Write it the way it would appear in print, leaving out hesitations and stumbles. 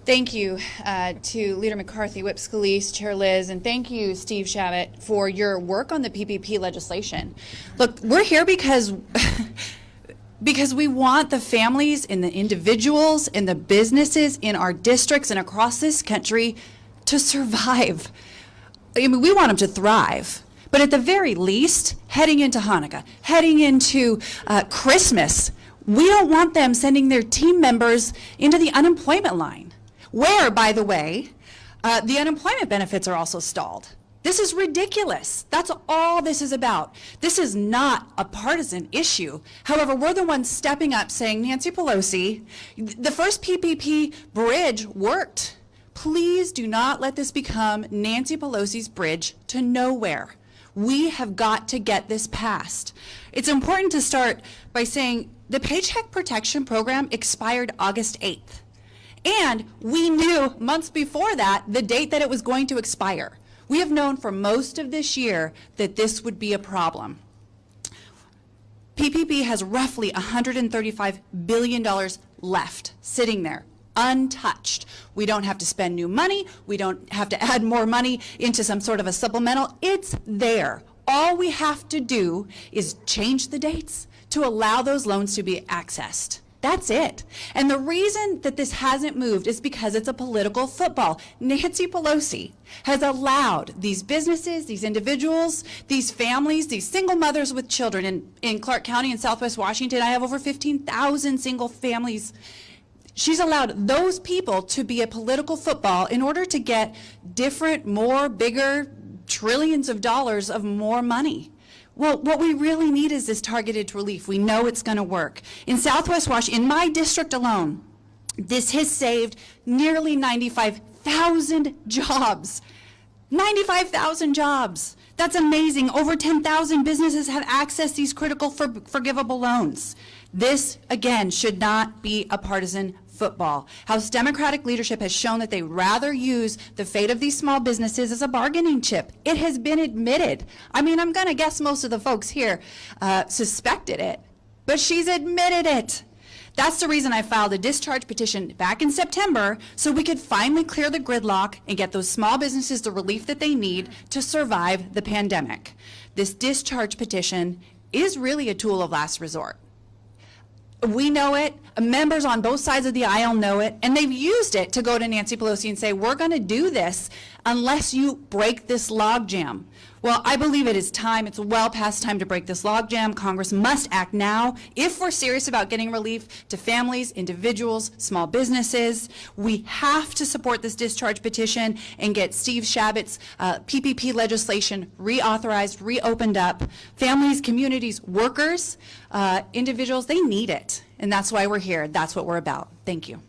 Thank you to Leader McCarthy, Whip Scalise, Chair Liz, and thank you, Steve Shabbat, for your work on the PPP legislation. Look, we're here because we want the families and the individuals and the businesses in our districts and across this country to survive. I mean, we want them to thrive. But at the very least, heading into Hanukkah, heading into Christmas, we don't want them sending their team members into the unemployment line, where, by the way, the unemployment benefits are also stalled. This is ridiculous. That's all this is about. This is not a partisan issue. However, we're the ones stepping up saying, Nancy Pelosi, the first PPP bridge worked. Please do not let this become Nancy Pelosi's bridge to nowhere. We have got to get this passed. It's important to start by saying the Paycheck Protection Program expired August 8th. And we knew months before that the date that it was going to expire. We have known for most of this year that this would be a problem. PPP has roughly $135 billion left sitting there, untouched. We don't have to spend new money. We don't have to add more money into some sort of a supplemental. It's there. All we have to do is change the dates to allow those loans to be accessed. That's it. And the reason that this hasn't moved is because it's a political football. Nancy Pelosi has allowed these businesses, these individuals, these families, these single mothers with children in Clark County in Southwest Washington. I have over 15,000 single families. She's allowed those people to be a political football in order to get different, more, bigger, trillions of dollars of more money. Well, what we really need is this targeted relief. We know it's going to work. In Southwest Washington, in my district alone, this has saved nearly 95,000 jobs. 95,000 jobs. That's amazing. Over 10,000 businesses have accessed these critical forgivable loans. This, again, should not be a partisan football. House Democratic leadership has shown that they rather use the fate of these small businesses as a bargaining chip. It has been admitted. I mean, I'm going to guess most of the folks here suspected it, but she's admitted it. That's the reason I filed a discharge petition back in September, so we could finally clear the gridlock and get those small businesses the relief that they need to survive the pandemic. This discharge petition is really a tool of last resort. We know it, members on both sides of the aisle know it, and they've used it to go to Nancy Pelosi and say, we're going to do this unless you break this logjam. Well, I believe it is time. It's well past time to break this logjam. Congress must act now if we're serious about getting relief to families, individuals, small businesses. We have to support this discharge petition and get Steve Shabbat's PPP legislation reauthorized, reopened up. Families, communities, workers, individuals, they need it. And that's why we're here. That's what we're about. Thank you.